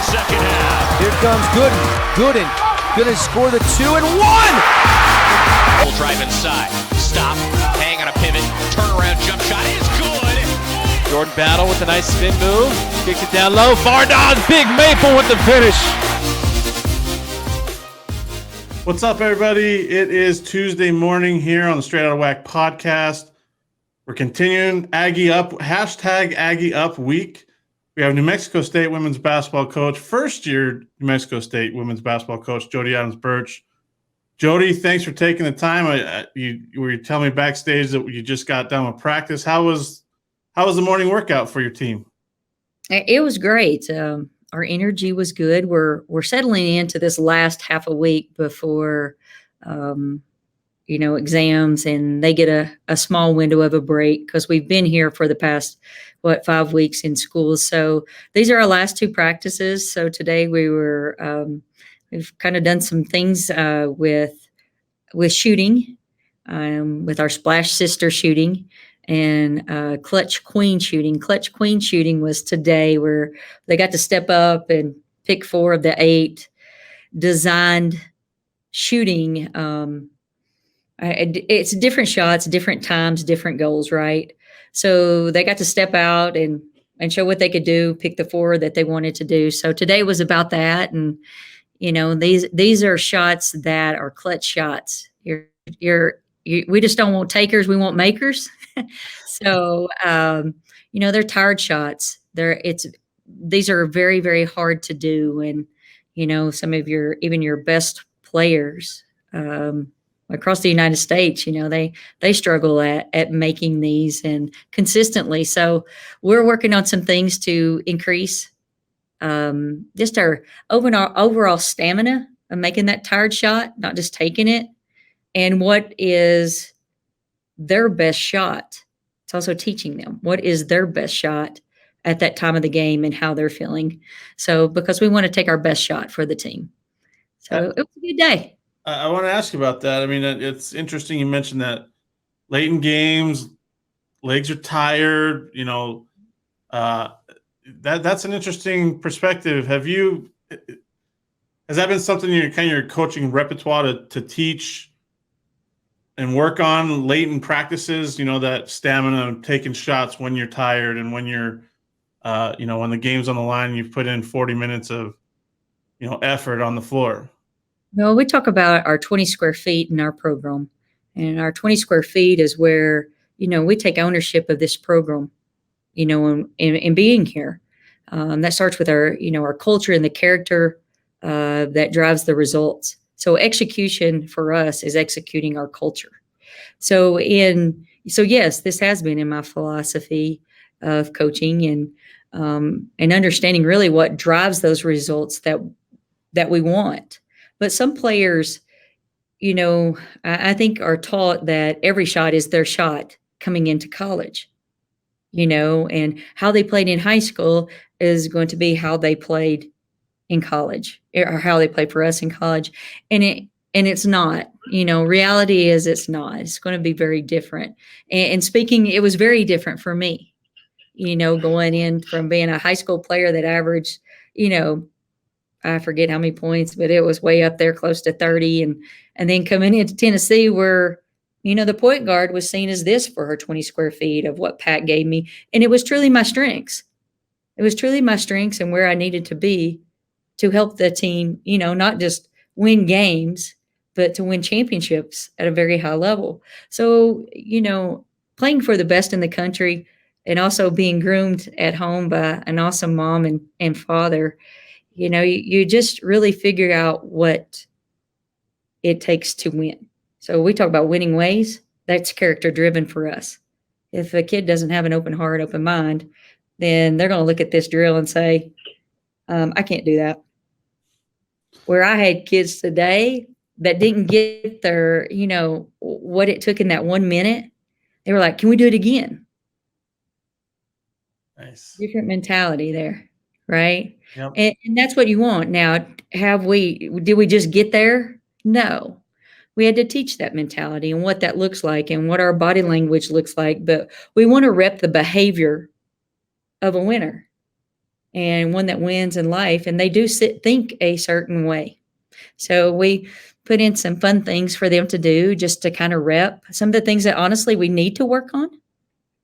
second half. Here comes Gooden gonna score the 2 and 1. Full drive inside. Stop. Hang on a pivot. Turnaround jump shot is good. Jordan Battle with a nice spin move. Kicks it down low. Fardaws, Big Maple with the finish. What's up, everybody? It is Tuesday morning here on the Straight Outta WAC podcast. We're continuing Aggie Up, hashtag Aggie Up week. We have New Mexico State women's basketball coach, first-year New Mexico State women's basketball coach, Jody Adams-Birch. Jody, thanks for taking the time. You were telling me backstage that you just got done with practice. How was the morning workout for your team? It was great. Our energy was good. We're settling into this last half a week before, exams, and they get a small window of a break because we've been here for the past 5 weeks in school. So these are our last 2 practices. So today we've kind of done some things with shooting, with our Splash Sister shooting and Clutch Queen shooting. Clutch Queen shooting was today, where they got to step up and pick 4 of the 8 designed shooting. It's different shots, different times, different goals, right? So they got to step out and show what they could do, pick the 4 that they wanted to do. So today was about that. And, these are shots that are clutch shots. We just don't want takers. We want makers. So, they're tired shots. These are very, very hard to do. And, some of even your best players, across the United States, they struggle at making these and consistently. So we're working on some things to increase just our overall stamina of making that tired shot, not just taking it. And what is their best shot? It's also teaching them what is their best shot at that time of the game and how they're feeling. So because we want to take our best shot for the team. So it was a good day. I want to ask you about that. I mean, it's interesting you mentioned that late in games, legs are tired. That's an interesting perspective. Has that been something your coaching repertoire to teach and work on late in practices? That stamina of taking shots when you're tired and when you're, when the game's on the line, you've put in 40 minutes of, effort on the floor. No, we talk about our 20 square feet in our program, and our 20 square feet is where, we take ownership of this program, and being here. That starts with our culture and the character that drives the results. So execution for us is executing our culture. So yes, this has been in my philosophy of coaching and understanding really what drives those results that we want. But some players, I think are taught that every shot is their shot coming into college, and how they played in high school is going to be how they played in college, or how they play for us in college. And it's not, reality is it's not. It's going to be very different. And speaking, it was very different for me, going in from being a high school player that averaged, I forget how many points, but it was way up there, close to 30. And then coming into Tennessee where, the point guard was seen as this for her 20 square feet of what Pat gave me. And it was truly my strengths. It was truly my strengths and where I needed to be to help the team, not just win games, but to win championships at a very high level. So, playing for the best in the country and also being groomed at home by an awesome mom and father, you just really figure out what it takes to win. So we talk about winning ways. That's character driven for us. If a kid doesn't have an open heart, open mind, then they're going to look at this drill and say, I can't do that. Where I had kids today that didn't get their, what it took in that 1 minute, they were like, can we do it again? Nice. Different mentality there, right? Yep. And that's what you want. Now, did we just get there? No. We had to teach that mentality and what that looks like and what our body language looks like. But we want to rep the behavior of a winner. and one that wins in life. And they do think a certain way. So we put in some fun things for them to do just to kind of rep some of the things that honestly we need to work on.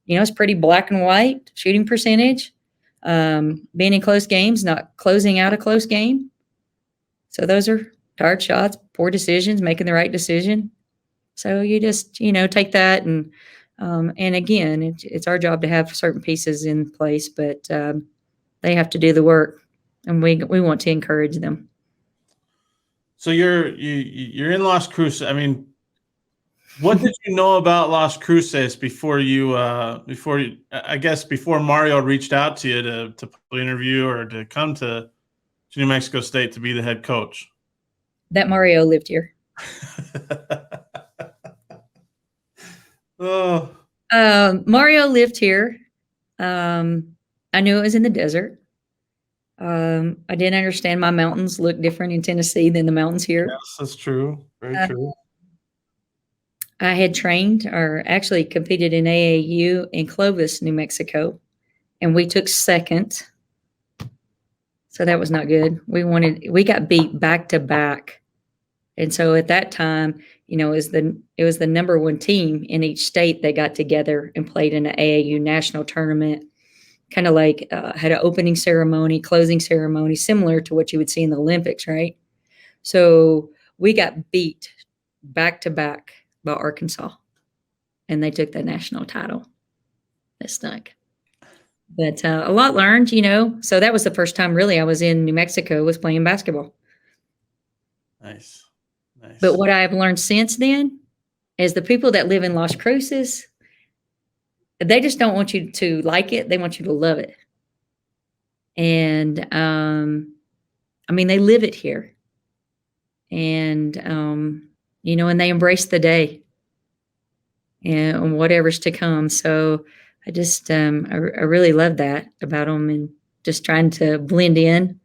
It's pretty black and white: shooting percentage, being in close games, not closing out a close game. So those are hard shots, poor decisions, making the right decision. So you just, take that and again, it's our job to have certain pieces in place, but they have to do the work, and we want to encourage them. So you're in Las Cruces. I mean, what did you know about Las Cruces before Mario reached out to you to interview or to come to New Mexico State to be the head coach? That Mario lived here. Oh. Mario lived here. I knew it was in the desert. I didn't understand my mountains look different in Tennessee than the mountains here. Yes, that's true. Very true. I had trained, or actually competed, in AAU in Clovis, New Mexico, and we took second. So that was not good. We got beat back to back. And so at that time, it was the number one team in each state that got together and played in an AAU national tournament, kind of like had an opening ceremony, closing ceremony, similar to what you would see in the Olympics, right? So we got beat back to back by Arkansas, and they took the national title. That stunk. But a lot learned, So that was the first time really I was in New Mexico, was playing basketball. Nice. But what I've learned since then is the people that live in Las Cruces, they just don't want you to like it. They want you to love it. And, they live it here. And, and they embrace the day and whatever's to come. So I just, I really love that about them, and just trying to blend in,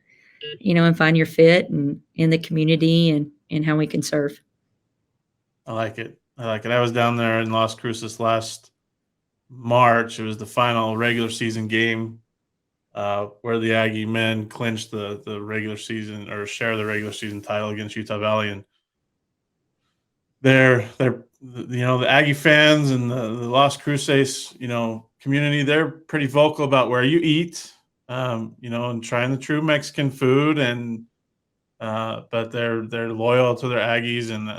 and find your fit and in the community and how we can serve. I like it. I was down there in Las Cruces last March. It was the final regular season game where the Aggie men clinched the regular season, or share the regular season title against Utah Valley. And they're the Aggie fans and the Las Cruces, community, they're pretty vocal about where you eat, and trying the true Mexican food, and but they're loyal to their Aggies. And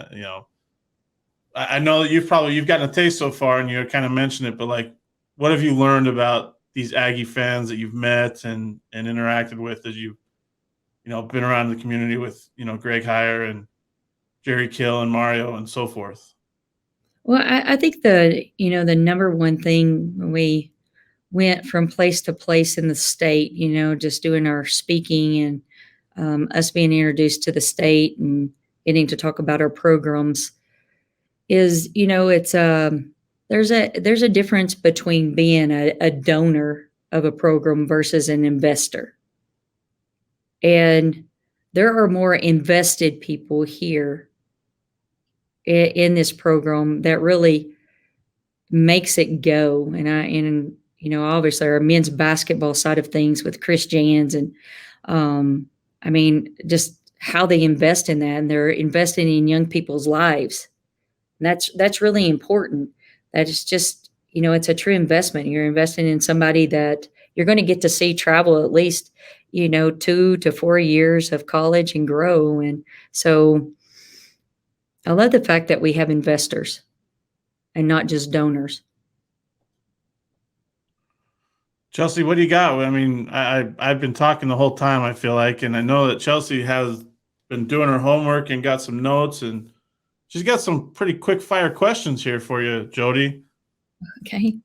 I know that you've gotten a taste so far, and you kind of mentioned it, but like, what have you learned about these Aggie fans that you've met and interacted with as you've been around the community with Greg Heyer and Jerry Kill and Mario and so forth? Well, I think the number one thing, when we went from place to place in the state, just doing our speaking and us being introduced to the state and getting to talk about our programs, is, it's there's a difference between being a donor of a program versus an investor. And there are more invested people here in this program that really makes it go. And obviously our men's basketball side of things with Chris Jans, and just how they invest in that, and they're investing in young people's lives. And that's really important. That is just, it's a true investment. You're investing in somebody that you're going to get to see travel at least, 2 to 4 years of college and grow. And so I love the fact that we have investors and not just donors. Chelsea, what do you got? I mean, I've been talking the whole time, I feel like, and I know that Chelsea has been doing her homework and got some notes, and she's got some pretty quick fire questions here for you, Jody. Okay.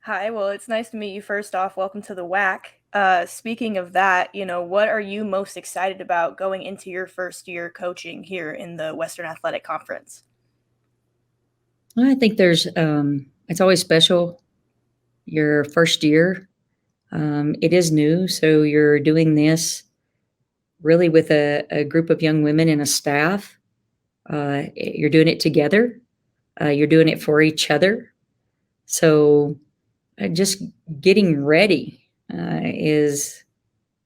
Hi, well, it's nice to meet you. First off, welcome to the WAC. Speaking of that, what are you most excited about going into your first year coaching here in the Western Athletic Conference? Well, I think it's always special your first year. It is new, so you're doing this really with a group of young women and a staff. You're doing it together. You're doing it for each other. So just getting ready is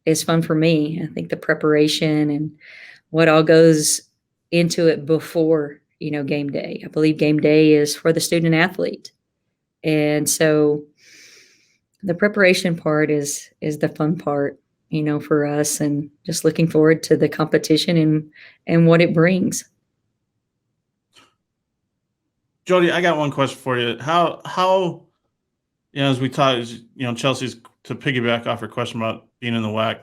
is fun for me. I think the preparation and what all goes into it before, game day. I believe game day is for the student athlete. And so the preparation part is the fun part, for us, and just looking forward to the competition and what it brings. Jody, I got one question for you. How as we talk, Chelsea's, to piggyback off your question about being in the WAC.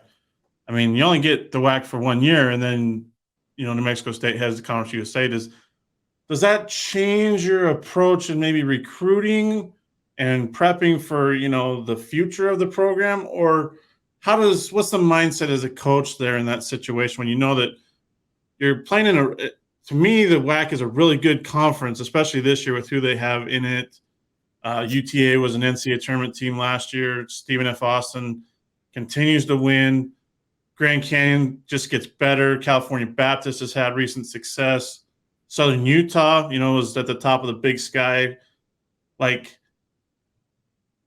I mean, you only get the WAC for 1 year, and then New Mexico State has the Conference USA. Does that change your approach in maybe recruiting and prepping for the future of the program, or what's the mindset as a coach there in that situation when you know that you're playing in to me, the WAC is a really good conference, especially this year with who they have in it. UTA was an NCAA tournament team last year. Stephen F. Austin continues to win. Grand Canyon just gets better. California Baptist has had recent success. Southern Utah, is at the top of the Big Sky. Like,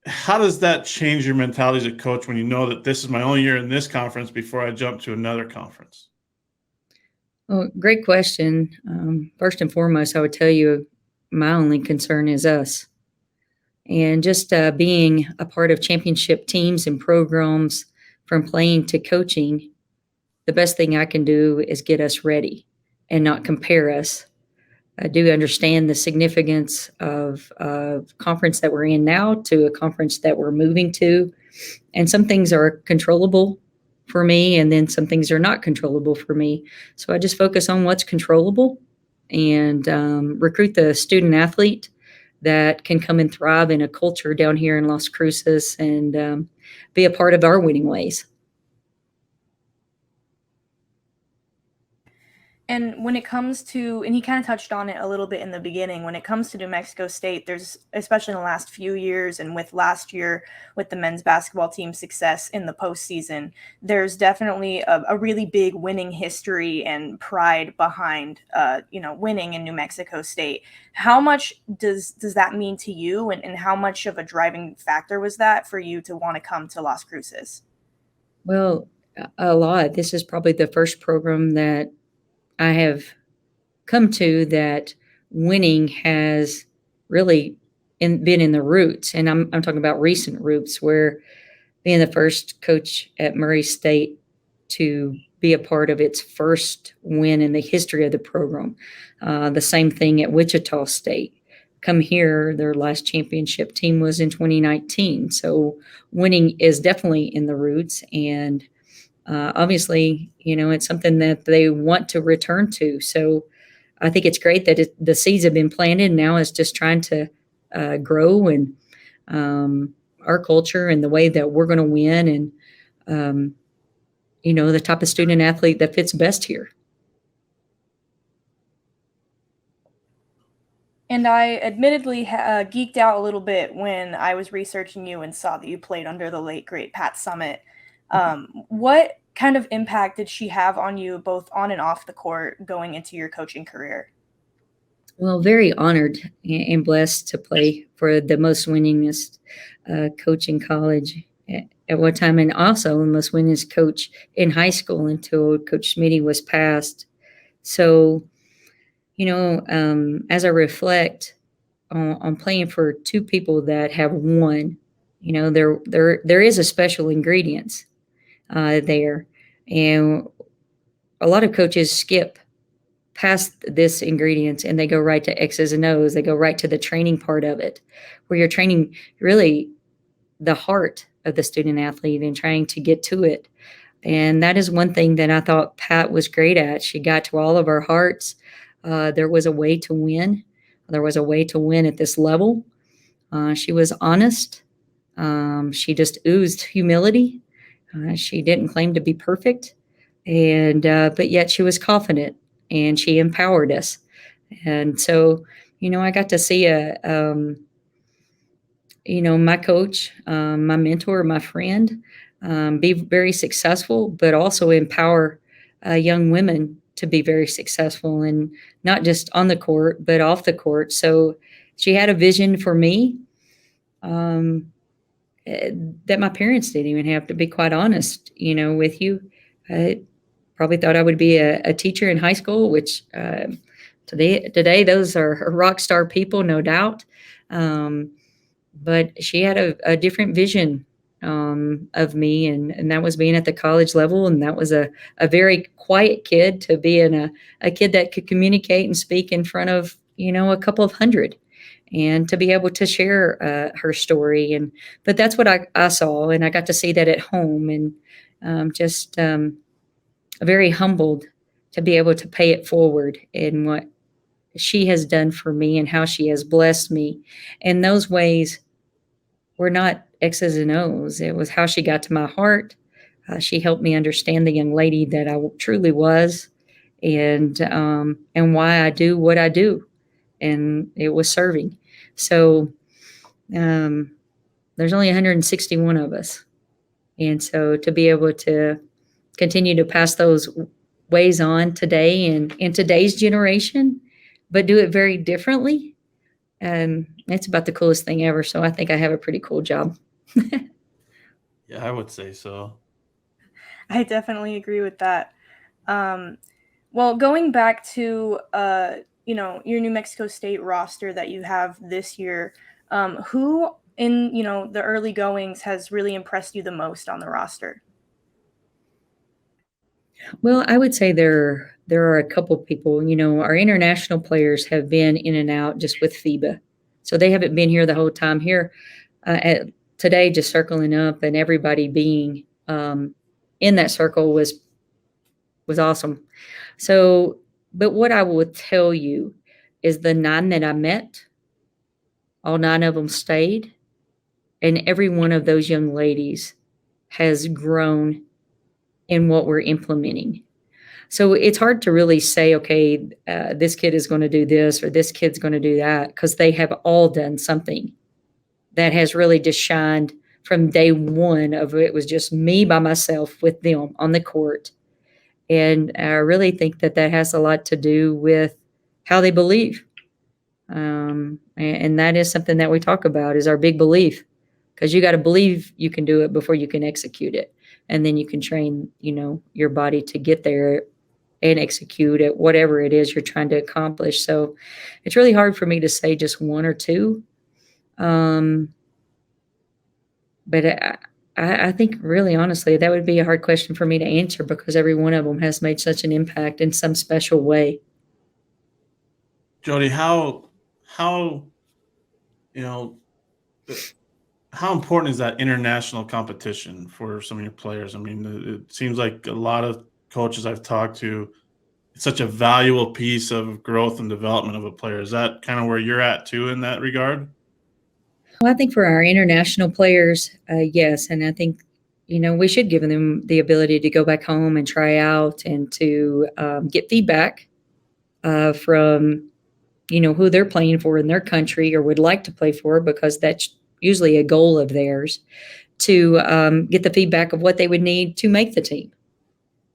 how does that change your mentality as a coach when you know that this is my only year in this conference before I jump to another conference? Well, great question. First and foremost, I would tell you my only concern is us. And just being a part of championship teams and programs, from playing to coaching, the best thing I can do is get us ready and not compare us. I do understand the significance of a conference that we're in now to a conference that we're moving to. And some things are controllable for me, and then some things are not controllable for me. So I just focus on what's controllable and recruit the student athlete that can come and thrive in a culture down here in Las Cruces and be a part of our winning ways. And when it comes to, and he kind of touched on it a little bit in the beginning, when it comes to New Mexico State, there's, especially in the last few years and with last year with the men's basketball team's success in the postseason, there's definitely a really big winning history and pride behind, winning in New Mexico State. How much does that mean to you, and how much of a driving factor was that for you to want to come to Las Cruces? Well, a lot. This is probably the first program that I have come to that winning has really been in the roots. And I'm talking about recent roots, where being the first coach at Murray State to be a part of its first win in the history of the program. The same thing at Wichita State. Come here, their last championship team was in 2019. So winning is definitely in the roots. And obviously, it's something that they want to return to. So I think it's great that the seeds have been planted. Now it's just trying to grow, and our culture and the way that we're going to win, and, the type of student athlete that fits best here. And I admittedly geeked out a little bit when I was researching you and saw that you played under the late, great Pat Summitt. What kind of impact did she have on you, both on and off the court, going into your coaching career? Well, very honored and blessed to play for the most winningest coach in college at one time, and also the most winningest coach in high school until Coach Smitty was passed. So, as I reflect on playing for two people that have won, there is a special ingredients there. And a lot of coaches skip past this ingredients and they go right to X's and O's. They go right to the training part of it, where you're training really the heart of the student athlete and trying to get to it. And that is one thing that I thought Pat was great at. She got to all of our hearts. There was a way to win. There was a way to win at this level. She was honest. She just oozed humility. She didn't claim to be perfect, and but yet she was confident, and she empowered us. And so, I got to see my coach, my mentor, my friend, be very successful, but also empower young women to be very successful, and not just on the court, but off the court. So she had a vision for me. that my parents didn't even have, to be quite honest, with you. I probably thought I would be a teacher in high school, which today those are rock star people, no doubt. But she had a different vision of me, and that was being at the college level, and that was a very quiet kid to being a kid that could communicate and speak in front of a couple of hundred, and to be able to share her story. But that's what I saw, and I got to see that at home, and just very humbled to be able to pay it forward in what she has done for me and how she has blessed me. And those ways were not X's and O's. It was how she got to my heart. She helped me understand the young lady that I truly was, and why I do what I do. And it was serving. So there's only 161 of us. And so to be able to continue to pass those ways on today and in today's generation, but do it very differently, it's about the coolest thing ever. So I think I have a pretty cool job. Yeah, I would say so. I definitely agree with that. Well, going back to your New Mexico State roster that you have this year, who in the early goings has really impressed you the most on the roster? Well, I would say there are a couple people. Our international players have been in and out just with FIBA, so they haven't been here the whole time. Here today, just circling up, and everybody being in that circle was awesome. So, but what I would tell you is the 9 that I met, all 9 of them stayed, and every one of those young ladies has grown in what we're implementing. So it's hard to really say, okay, this kid is going to do this or this kid's going to do that, because they have all done something that has really just shined from day one of it was just me by myself with them on the court. And I really think that has a lot to do with how they believe. And that is something that we talk about, is our big belief, because you got to believe you can do it before you can execute it. And then you can train, your body to get there and execute it, whatever it is you're trying to accomplish. So it's really hard for me to say just one or two. But I think really honestly, that would be a hard question for me to answer, because every one of them has made such an impact in some special way. Jody, how important is that international competition for some of your players? I mean, it seems like a lot of coaches I've talked to, it's such a valuable piece of growth and development of a player. Is that kind of where you're at too in that regard? Well, I think for our international players, yes. And I think, we should give them the ability to go back home and try out and to get feedback from, who they're playing for in their country or would like to play for, because that's usually a goal of theirs, to get the feedback of what they would need to make the team,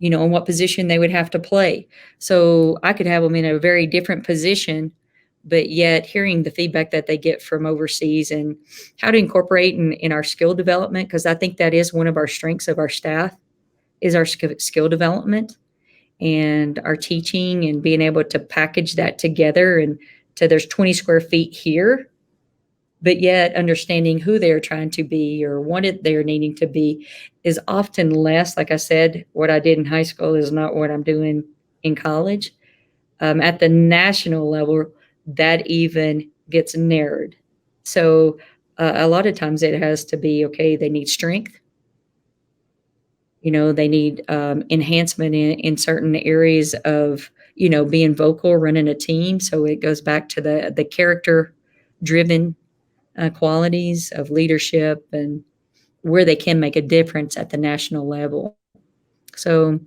and what position they would have to play. So I could have them in a very different position, but yet hearing the feedback that they get from overseas and how to incorporate in our skill development, because I think that is one of our strengths of our staff, is our skill development and our teaching, and being able to package that together. And so there's 20 square feet here, but yet understanding who they're trying to be or what they're needing to be is often less. Like I said, what I did in high school is not what I'm doing in college. At the national level, that even gets narrowed. So a lot of times it has to be, okay, they need strength. They need enhancement in certain areas of, being vocal, running a team. So it goes back to the character-driven qualities of leadership and where they can make a difference at the national level. So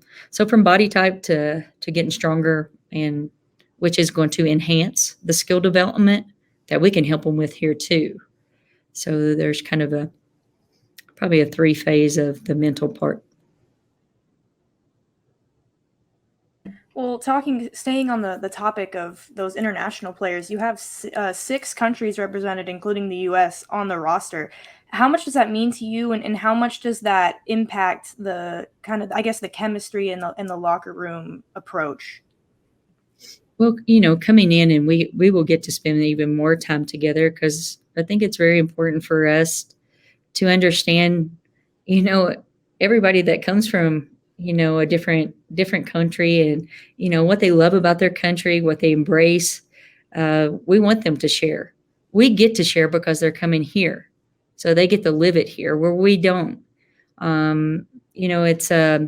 from body type to getting stronger, and which is going to enhance the skill development that we can help them with here too. So there's kind of probably a 3-phase of the mental part. Well, staying on the topic of those international players, you have 6 countries represented, including the U.S., on the roster. How much does that mean to you, and how much does that impact the kind of, I guess, the chemistry and the locker room approach? Well, coming in, and we will get to spend even more time together, because I think it's very important for us to understand, everybody that comes from, a different country, and, what they love about their country, what they embrace. We want them to share. We get to share because they're coming here. So they get to live it here where we don't. It's I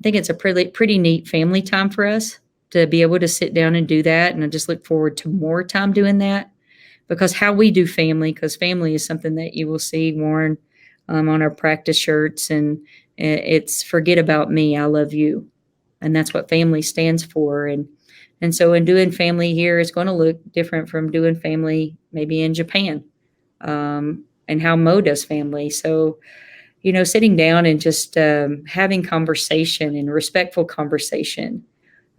think it's a pretty neat family time for us to be able to sit down and do that. And I just look forward to more time doing that, because how we do family, because family is something that you will see worn on our practice shirts, and it's forget about me, I love you. And that's what family stands for. And so in doing family here, it's going to look different from doing family maybe in Japan, and how Mo does family. So, sitting down and just having conversation and respectful conversation.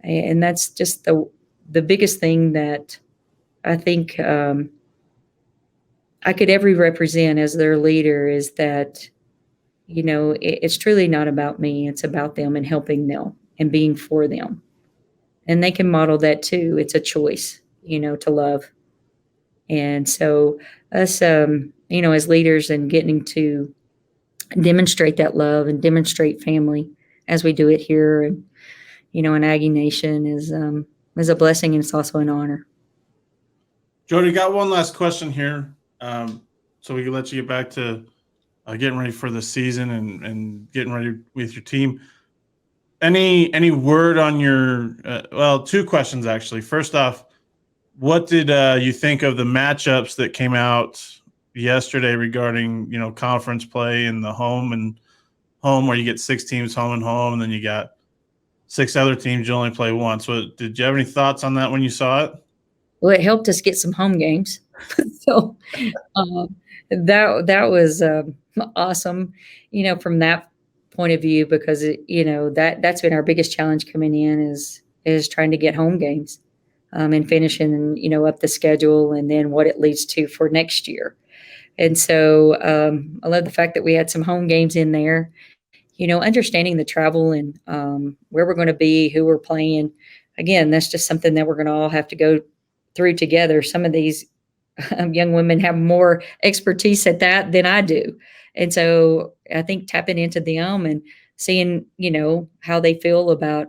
And that's just the biggest thing that I think I could ever represent as their leader, is that, it's truly not about me. It's about them and helping them and being for them. And they can model that too. It's a choice, to love. And so us, as leaders, and getting to demonstrate that love and demonstrate family as we do it here, and, in Aggie Nation is a blessing, and it's also an honor. Jody, got one last question here, so we can let you get back to getting ready for the season and getting ready with your team. Any word on your two questions actually. First off, what did you think of the matchups that came out yesterday regarding conference play and the home where you get 6 teams home and home, and then you got 6 other teams you only play once? So did you have any thoughts on that when you saw it? Well, it helped us get some home games. So that was awesome, from that point of view, because that's been our biggest challenge coming in, is trying to get home games, and finishing, up the schedule, and then what it leads to for next year. And so I love the fact that we had some home games in there, understanding the travel and where we're going to be, who we're playing. Again, that's just something that we're going to all have to go through together. Some of these young women have more expertise at that than I do. And so I think tapping into them and seeing, how they feel about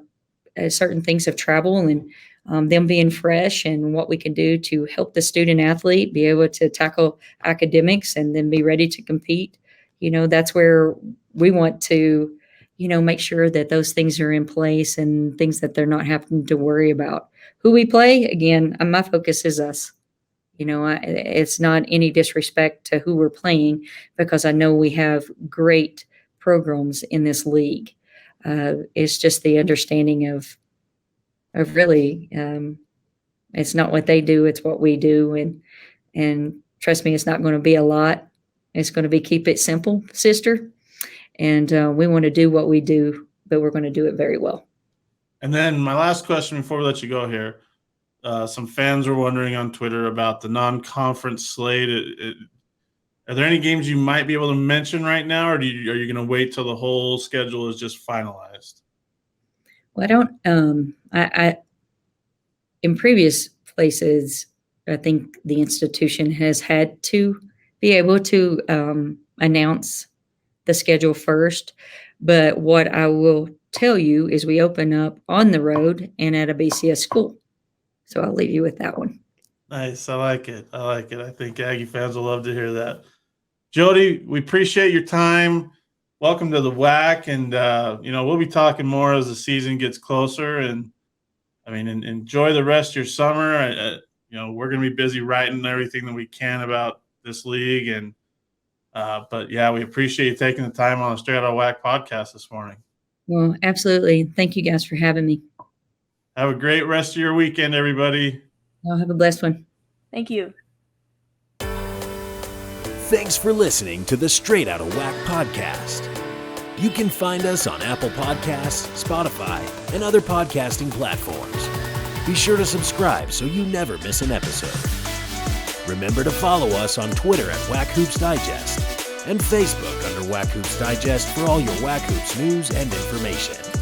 certain things of travel, and them being fresh, and what we can do to help the student athlete be able to tackle academics and then be ready to compete. That's where we want to, make sure that those things are in place, and things that they're not having to worry about. Who we play, again, my focus is us. It's not any disrespect to who we're playing, because I know we have great programs in this league. It's just the understanding of really, it's not what they do, it's what we do. And trust me, it's not going to be a lot. It's going to be keep it simple, sister. And we want to do what we do, but we're going to do it very well. And then my last question before we let you go here. Some fans were wondering on Twitter about the non-conference slate. Are there any games you might be able to mention right now, or are you going to wait till the whole schedule is just finalized? Well, I don't. I in previous places, I think the institution has had to be able to announce the schedule first. But what I will tell you is we open up on the road and at a BCS school. So I'll leave you with that one. Nice. I like it. I think Aggie fans will love to hear that. Jody, we appreciate your time. Welcome to the WAC. And, we'll be talking more as the season gets closer. And, enjoy the rest of your summer. We're going to be busy writing everything that we can about this league. And, but, yeah, we appreciate you taking the time on the Straight Outta WAC podcast this morning. Well, absolutely. Thank you guys for having me. Have a great rest of your weekend, everybody. I'll have a blessed one. Thank you. Thanks for listening to the Straight Outta WAC podcast. You can find us on Apple Podcasts, Spotify, and other podcasting platforms. Be sure to subscribe so you never miss an episode. Remember to follow us on Twitter at WAC Hoops Digest and Facebook under WAC Hoops Digest for all your WAC Hoops news and information.